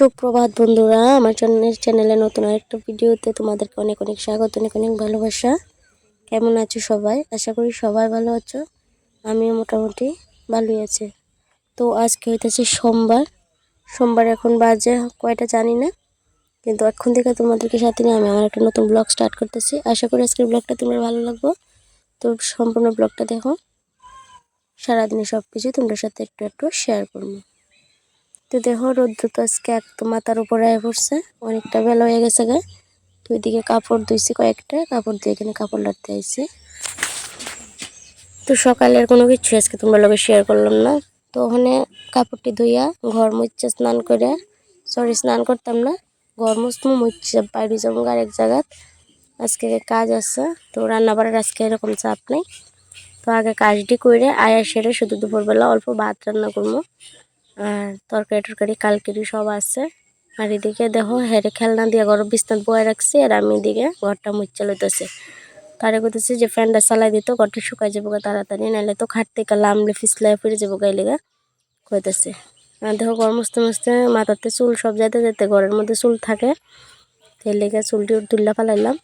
সুপ্রভাত বন্ধুরা, আমার চ্যানেলে নতুন আরেকটা ভিডিওতে তোমাদেরকে অনেক অনেক স্বাগত, অনেক অনেক ভালোবাসা। কেমন আছো সবাই? আশা করি সবাই ভালো আছো। আমিও মোটামুটি ভালোই আছি। তো আজকে হইতেছে সোমবার এখন বাজে কয়টা জানি না, কিন্তু এখন থেকে তোমাদেরকে সাথে নিয়ে আমি আমার একটা নতুন ব্লগ স্টার্ট করতেছি। আশা করি আজকের ব্লগটা তোমার ভালো লাগবে। তো সম্পূর্ণ ব্লগটা দেখো, সারাদিনে সব কিছু তোমাদের সাথে একটু একটু শেয়ার করবো। তো দেখো রোদ্র তো আজকে একদম মাথার উপরে পড়ছে, অনেকটা বেলা হয়ে গেছে গে। তো ওইদিকে কাপড় ধুইছি, কয়েকটা কাপড় দিয়ে এখানে কাপড় লাড়তে আইছি। তো সকালের কোনো কিছু আজকে তোমরা লোকে শেয়ার করলাম না। তো ওখানে কাপড়টি ধুইয়া ঘর মুচ্ছে স্নান করতাম না, ঘর মুচ্ছে বাইরে যাবো আরেক জায়গা। আজকে কাজ আছে, তো রান্না বাড়ার আজকে এরকম চাপ নেই। তো আগে কাজটি করে আয়া সেরে শুধু দুপুরবেলা অল্প ভাত রান্না করবো, আর তরকারি কালকেরই সব আছে। আর এদিকে দেখো হেরে খেলনা দিয়ে ঘর বিছনাত বয়ে রাখছি, আর আমি এদিকে ঘরটা মুচ্ছা লইতেছি। তারে কইতেছি যে ফ্যানটা চালাই দিত, ঘরটা শুকাই যাবো তাড়াতাড়ি, নাহলে তো খাট থেকে লামলে ফিসলাই ফিরে যাবো গাইলেগা কইতেছে। আর দেখো ঘর মুছতে মুছতে মাথাতে চুল সব যাইতে যেতে ঘরের মধ্যে চুল থাকে, সেই লেগে চুলটি তুল্লা ফালাইলাম।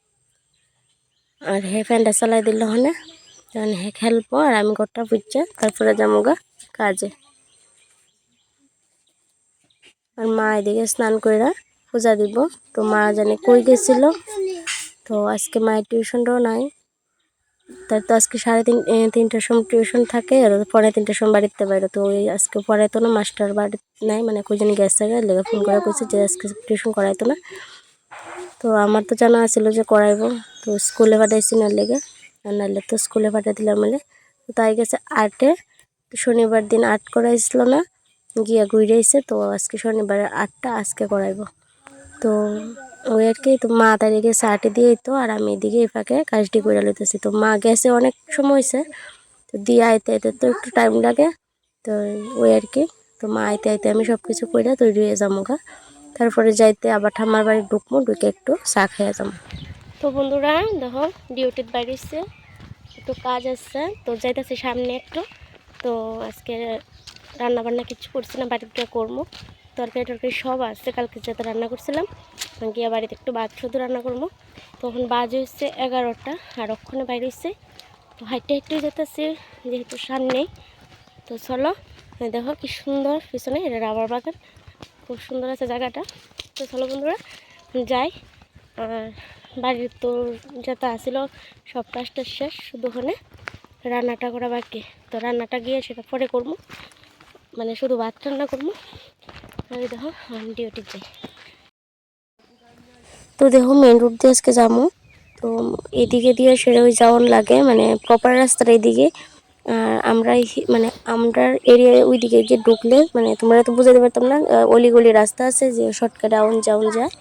আর হে ফ্যানটা চালাই দিল হনে, তখন হে খেলবো আর আমি ঘরটা বুঝছে তারপরে যাবো কাজে। আর মা এদিকে স্নান করে পূজা দিব। তো মা জানে কই গেছিল, তো আজকে মায়ের টিউশনটাও নাই। তার তো আজকে 3:30টার সময় টিউশন থাকে, আর 3:30টার সময় বাড়িতে বাইরে। তো ওই আজকে পড়াইতো না, মাস্টার বাড়ি নাই, মানে কই জানি গেছে লেগে ফোন করে কইছে যে আজকে টিউশন করাইতো না। তো আমার তো জানা ছিল যে করাইবো, তো স্কুলে পাঠাইছি না লেগে, আর নাহলে তো স্কুলে পাঠিয়ে দিলাম বলে। তো তাই গেছে 8-এ, শনিবার দিন 8 করাইছিল না, গিয়া ঘুরেছে। তো আজকে শনিবার 8টা আজকে করাইব। তো ওই আর কি। তো মা তার গেছে 8-এ দিয়েই তো, আর আমি এদিকে এই ফাঁকে কাজটি করে লইতেছি। তো মা গেছে অনেক সময় হয়েছে, তো দিয়ে আইতে আইতে তো একটু টাইম লাগে। তো ওই আর কি। তো মা আইতে আইতে আমি সব কিছু করে তৈরি হয়ে যাবো গা। তারপরে যাইতে আবার ঠাম্মার বাড়ি ঢুকে একটু চা খেয়ে যাবো। তো বন্ধুরা দেখো ডিউটির বাইরেছে, একটু কাজ আছে, তো যাইতেছি সামনে একটু। তো আজকে রান্না বান্না কিছু করছি না, বাড়িতে করবো। তরকারি সব আছে, কালকে যেতে রান্না করছিলাম, গিয়ে বাড়িতে একটু ভাত শুধু রান্না করবো। তখন বাজে হচ্ছে 11টা, আর ওখানে বাইরে হচ্ছে। তো হাইটে হাইটে যেতেছি যেহেতু সামনেই। তো চলো দেখো কি সুন্দর পিছনে, এটা রাবার বাগান, খুব সুন্দর আছে জায়গাটা। তো চলো বন্ধুরা যাই। আর বাড়ির তো যেটা আসছিল সব কাজটা শেষ, শুধু ওখানে রান্নাটা করা বাকি। তো রান্নাটা গিয়ে সেটা পরে করবো, মানে শুধু ভাত রান্না করবো। আর দেখো আমি ডিউটি যাই। তো দেখো মেন রোড দিয়ে আজকে যাবো। তো এদিকে দিয়ে সেটা ওই যাওয়ার লাগে, মানে প্রপার রাস্তাটা এদিকে। আর আমরা এরিয়ায় ওই দিকে গিয়ে ঢুকলে মানে তোমরা তো বুঝাতে পারতাম না, অলিগলি রাস্তা আছে যে শর্টকাট ডাউন যায়।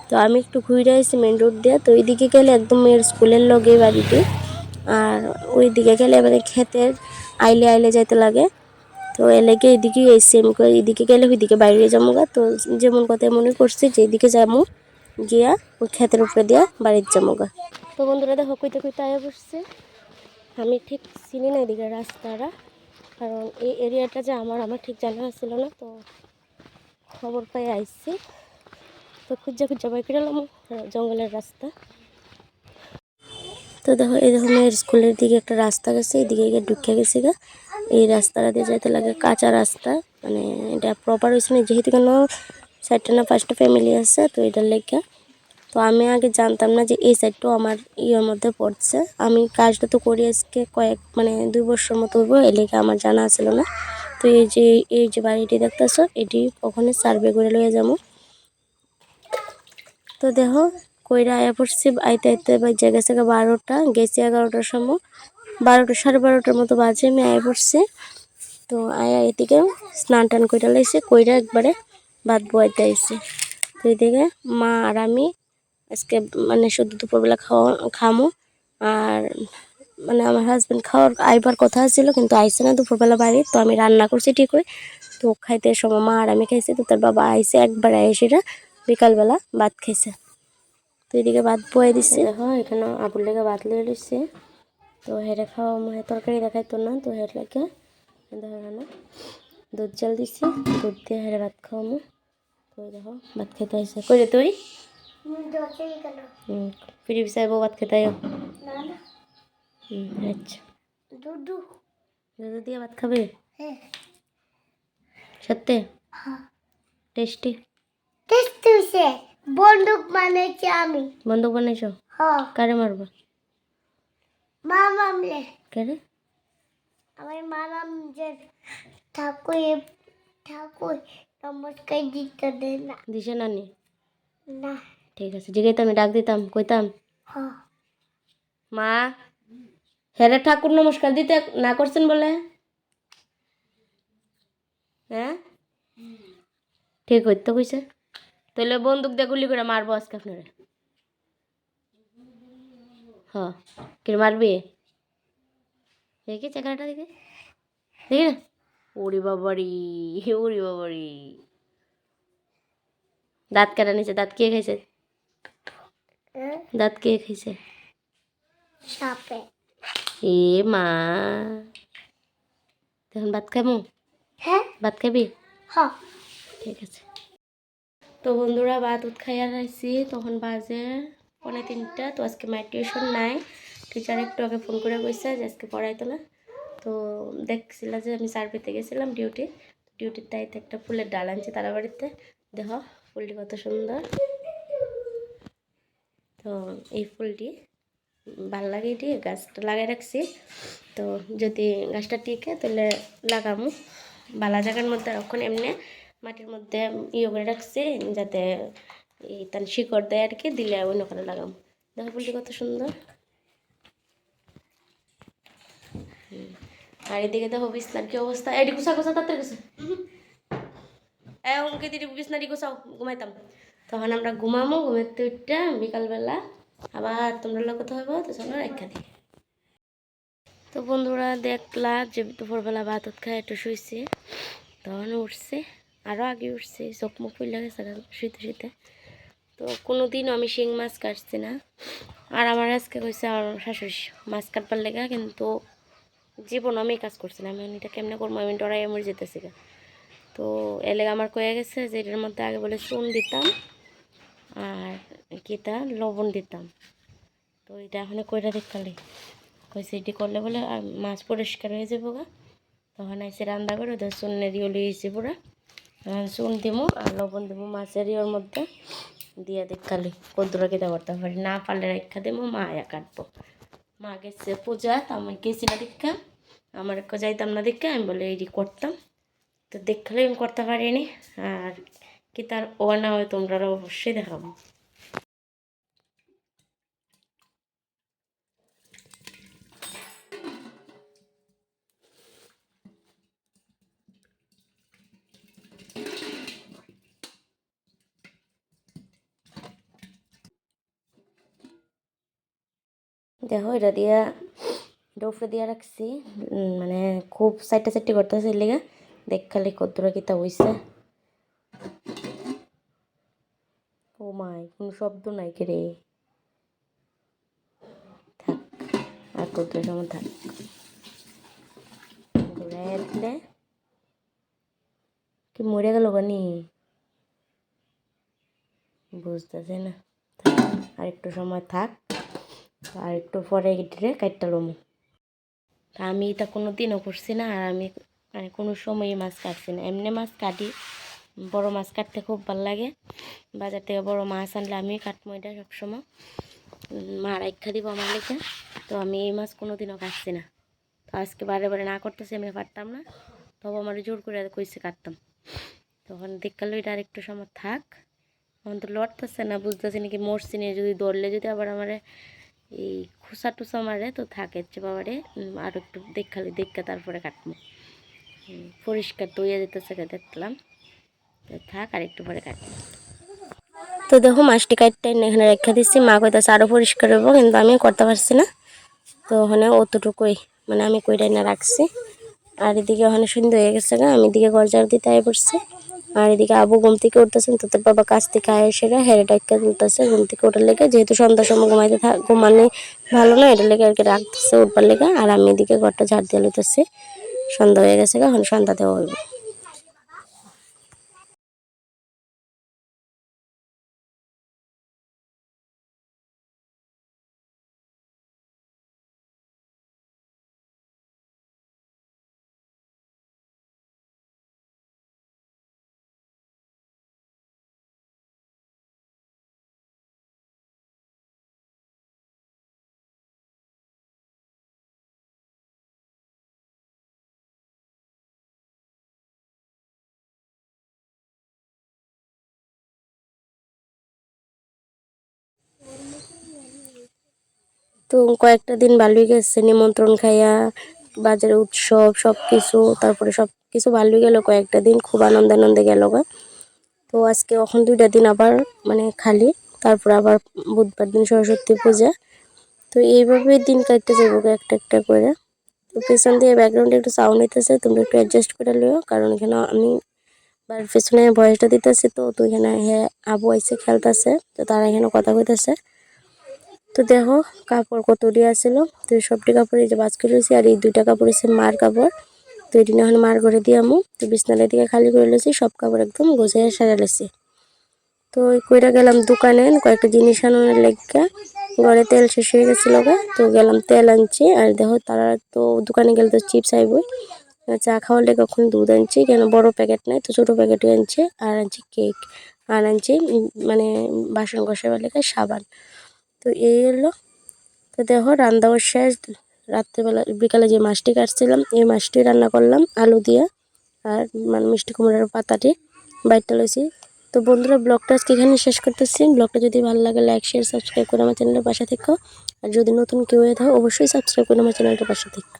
তো আমি একটু ঘুরে আসছি মেন রোড দিয়ে। তো এইদিকে গেলে একদম মেয়ের স্কুলের লগে বাড়িতে, আর ওই দিকে গেলে মানে ক্ষেতের আইলে যাইতে লাগে। তো এলাকে এদিকে এসছি আমি, এদিকে গেলে ওইদিকে বাইরে যাবো গা। তো যেমন কথা মনে করছি যে এদিকে যাবো, গিয়া ওই ক্ষেতের উপরে দিয়া বাড়ির যাবো গা। তো বন্ধুরা দেখো কইতে আয়া বসছে। আমি ঠিক চিনি না এদিকে রাস্তাটা, কারণ এই এরিয়াটা যে আমার ঠিক জানা ছিল না। তো খবর পাই আইসি, তো খুঁজা বাই করে এলাম জঙ্গলের রাস্তা। তো দেখো এই দেখো মেয়ের স্কুলের দিকে একটা রাস্তা গেছে, এদিকে গিয়ে ঢুকে গেছে গা। এই রাস্তাটা দিয়ে যাইতে লাগে কাঁচা রাস্তা, মানে এটা প্রপার হয়েছে না, যেহেতু কেন 4টা না 5টা ফ্যামিলি আছে, তো এটার লেগে। তো আমি আগে জানতাম না যে এই সাইডটাও আমার ইয়ের মধ্যে পড়ছে। আমি কাজটা তো করি আজকে 2 বছর মতো হইব, এর লেগে আমার জানা ছিল না। তো এই যে বাড়িটি দেখতেছো, এটি ওখানে সার্ভে করে লয়ে যাবো। তো দেখো কইরা আয়া পড়ছি, আইতে বাজে গেছে 12টা, গেছি 11টার সময়, 12টা 12:30টার মতো বাজে আমি আয়া পড়ছি। তো আয়া এদিকে স্নান টান কইরা লাইছে, কইরা একবারে ভাত বয়াইতে আইছি। তো এদিকে মা আর আমি আজকে মানে শুধু দুপুরবেলা খামো। আর মানে আমার হাজব্যান্ড আইবার কথা ছিল, কিন্তু আইসে না দুপুরবেলা বাড়ি। তো আমি রান্না করছি ঠিকই, তো খাইতে সময় মা আর আমি খাইছি। তো তার বাবা আইসে একবার আইসিরা বিকালবেলা ভাত খাইছে। তো এদিকে ভাত বয়ে দিচ্ছে, দেখো এখানে আবুর লেগে ভাত লিয়ে দিচ্ছে। তো হেরে খাওয়া তরকারি দেখাইতো না, তো হের লেগে দেখো এখানে দুধ জাল দিচ্ছি, দুধ দিয়ে হেরে ভাত খাওয়ামো। তো কই দেখো ভাত খেতে আইসে কই রে তুই ফিরে বিছাই বউ ভাত খেতে আইও আচ্ছা দুধ দিয়ে ভাত খাবে সত্যি টেস্টি বন্দুক বানাইছি আমি বন্দুক বানাইছো কারে মারবা মা মামলে কারে আমার মা নাম যে ঠাকুর ঠাকুর নমস্কার দিতে দে না দিছে নানি না ঠিক আছে জিগাইতাম আমি ডাক দিতাম কইতাম মা হেরে ঠাকুর নমস্কার দিতে না করছেন বলে হ্যাঁ ঠিক হইতো কইছে তাহলে বন্দুক দিয়ে গুলি করে মারবো আজকে আপনারা হ্যাঁ কে মারবি দেখি চেকারটা দেখি দেখি না ওরে বাবারি দাঁত কেটে নিছে দাঁত কে খাইছে দাঁত কে খাইছে সাপে এ মা তখন ভাত খাবো হ্যাঁ ভাত খাবি হ্যাঁ ঠিক আছে তো বন্ধুরা ভাত উঠ খাইয়া রাখছি তখন বাজে 2:45 তো আজকে মায়ের টিউশন নাই টিচার একটু আগে ফোন করে কইছে যে আজকে পড়াইতো না তো দেখছিল যে আমি সার পেতে গেছিলাম ডিউটির তাইতে একটা ফুলের ডাল আনছি তারা বাড়িতে দেখো ফুলটি কত সুন্দর তো এই ফুলটি ভাল লাগে এটি গাছটা লাগাই রাখছি তো যদি গাছটা টিকে তাহলে লাগামু বালা জায়গার মধ্যে এখন এমনি মাটির মধ্যে ইয়ে করে রাখছি যাতে এই তার শিকড় দেয় আর কি দিলে অন্য করে লাগাম দেখো ফুলটি কত সুন্দর আর এদিকে দেখো বিছনার কি অবস্থা এটি গুছা গুছা তাড়াতাড়ি গুছা অঙ্কে দিদি বিছনাটি গুছাও ঘুমাইতাম তখন আমরা ঘুমামো ঘুমাতে উঠটা বিকালবেলা আবার তোমরা লোক কথা হইব তো চলো রেখা দিই তো বন্ধুরা দেখলা যে দুপুরবেলা ভাত খায় একটু শুয়েছি তখন উঠছে আরও আগে উঠছে চোখ মুখ ফুলে গেছে শুইতে শুইতে তো কোনো দিনও আমি শিং মাছ কাটছি না আর আমার আজকে কইছে আমার শাশুড়ি মাছ কাটবার লেগা কিন্তু জীবন আমি কাজ করছি না আমি এটা কেমনে করবো আমি ডরাই আমার যেতেছি তো এলে আমার কয়ে গেছে যে এটার মধ্যে আগে বলে চুন দিতাম আর কিটা লবণ দিতাম তো এটা এখন কইরা দেখালে কইছে এটি করলে বলে মাছ পরিষ্কার হয়ে যাবো গা তখন এসে রান্না করে ওদের চুনের ইয়ে লিয়েছি পুরা এখন চুন দিব আর লবণ দিব মাছের ইয়ের মধ্যে দিয়ে দেখালে কদ্দুরা কেটে করতে পারি না পারলে রেখা দেবো মা আয়া কাটবো মা গেছে পূজা তো আমি গেছি না দেখা আমার যাইতাম না দেখে আমি বলে এটি করতাম তো দেখলে আমি করতে পারিনি আর কি তার ও না হয় তোমরা অবশ্যই দেখাবো দেখো এটা দিয়া ডোফে দিয়া রাখছি মানে খুব সাইডটা সাইডটি করতেছে লেগে দেখ খালি কদ্দুরা কিতা হইছে ও মাই কোনো শব্দ নাই কে রে থাক আর কদ্দুরা সময় থাক ঘুরাই দিলে কি মরে গেল গানি বুঝতেছে না আর একটু সময় থাক আর একটু পরে গিয়ে কাটটা লমু তা আমি এটা কোনো দিনও করছি না আর আমি মানে কোনো সময় মাছ কাটছি না এমনি মাছ কাটি বড় মাছ কাটতে খুব ভালো লাগে বাজার থেকে বড় মাছ আনলে আমি কাটবো এটা সবসময় মা রাখা দিব আমার লেখা তো আমি এই মাছ কোনো দিনও কাটছি না তো আজকে বারে বারে না করতেছি আমি পারতাম না তবু আমার জোর করে কইছে কাটতাম তখন দেখালো এটা আর একটু সময় থাক এখন তো লড়তেছে না বুঝতেছি নাকি মরছি নিয়ে যদি দৌড়লে যদি আবার আমার এই খুসা টুসা মারে তো থাকে বাবারে আর একটু দেখালে দেখা তারপরে কাটবো পরিষ্কার তো ইয়ে যেতেছে দেখলাম থাক আর একটু পরে কাটবো তো দেখো মাছটি কাটতে এখানে রেখা দিচ্ছি মা কইতাছে আরও পরিষ্কার হবো কিন্তু আমি করতে পারছি না তো ওখানে অতটুকুই মানে আমি কইটাই না রাখছি আর এদিকে ওখানে সন্ধ্যা হয়ে গেছে গা আমি এদিকে ঘর ঝাড় দিতে আয় পড়ছি আর এদিকে আবু ঘুম থেকে উঠতেছেন তোদের বাবা কাছ থেকে আয় এসে হেরে ডাক্কা তুলতেছে ঘুম থেকে ওঠার লেগে যেহেতু সন্ধ্যার সময় ঘুমালে ভালো না এটার লেগে আর কি রাখতেছে উঠবার লেগে আর আমি এদিকে ঘরটা ঝাড় দিয়ে লইতেছি সন্ধ্যা হয়ে গেছে গা এখন সন্ধ্যা দেওয়া হইব। তো কয়েকটা দিন ভালোই গেছে, নিমন্ত্রণ খাইয়া, বাজারে উৎসব সব কিছু, তারপরে সব কিছু ভালোই গেল। কয়েকটা দিন খুব আনন্দে আনন্দে গেল গা। তো আজকে এখন 2টা দিন আবার মানে খালি, তারপর আবার বুধবার দিন সরস্বতী পূজা। তো এইভাবেই দিন কাটতে যাবো একটা একটা করে। তো পেছন দিয়ে ব্যাকগ্রাউন্ডে একটু সাউন্ড হইতেছে, তোমরা একটু অ্যাডজাস্ট করে লিও, কারণ এখানে আমি বাড়ির পেছনে ভয়েসটা দিতেছি। তো এখানে হ্যাঁ আবু আইসে খেলতেছে, তো তারা এখানে কথা কইতেছে। তো দেখো কাপড় কতটি আসছিল, তো সবটি কাপড় এই যে বাজ করে লইছি, আর এই 2টা কাপড় হচ্ছে মার কাপড়। তো এটি না এখন মার ঘরে দিয়ে আমু। তো বিছনালের দিকে খালি করে লইছি, সব কাপড় একদম গোছাইয়া সারা লইছি। তো ওই কইরা গেলাম দোকানে কয়েকটা জিনিস আনানোর লেগে। ঘরে তেল শেষ হয়ে গেছিলো গা, তো গেলাম তেল আনছি। আর দেখো তারা তো দোকানে গেলে তো চিপস আইবই, চা খাওয়ার লেগে কখন দুধ আনছি, কেন বড় প্যাকেট নাই, তো ছোটো প্যাকেটই আনছি। আর আনছি কেক, আর আনছি মানে বাসন ঘষাবার লেগে সাবান। তো এই হলো। তো দেখো রান্নাও শেষ। রাত্রেবেলা বিকালে যে মাছটি কাটছিলাম, এই মাছটি রান্না করলাম আলু দিয়ে, আর মানে মিষ্টি কুমড়ার পাতাটি বাইরটা লইছি। তো বন্ধুরা, ব্লগটা আজকে এখানে শেষ করতেছি। ব্লগটা যদি ভালো লাগে লাইক শেয়ার সাবস্ক্রাইব করে আমার চ্যানেলের পাশে থেকো। আর যদি নতুন কেউ হয়ে থাকো অবশ্যই সাবস্ক্রাইব করে আমার চ্যানেলটার পাশে থেকো।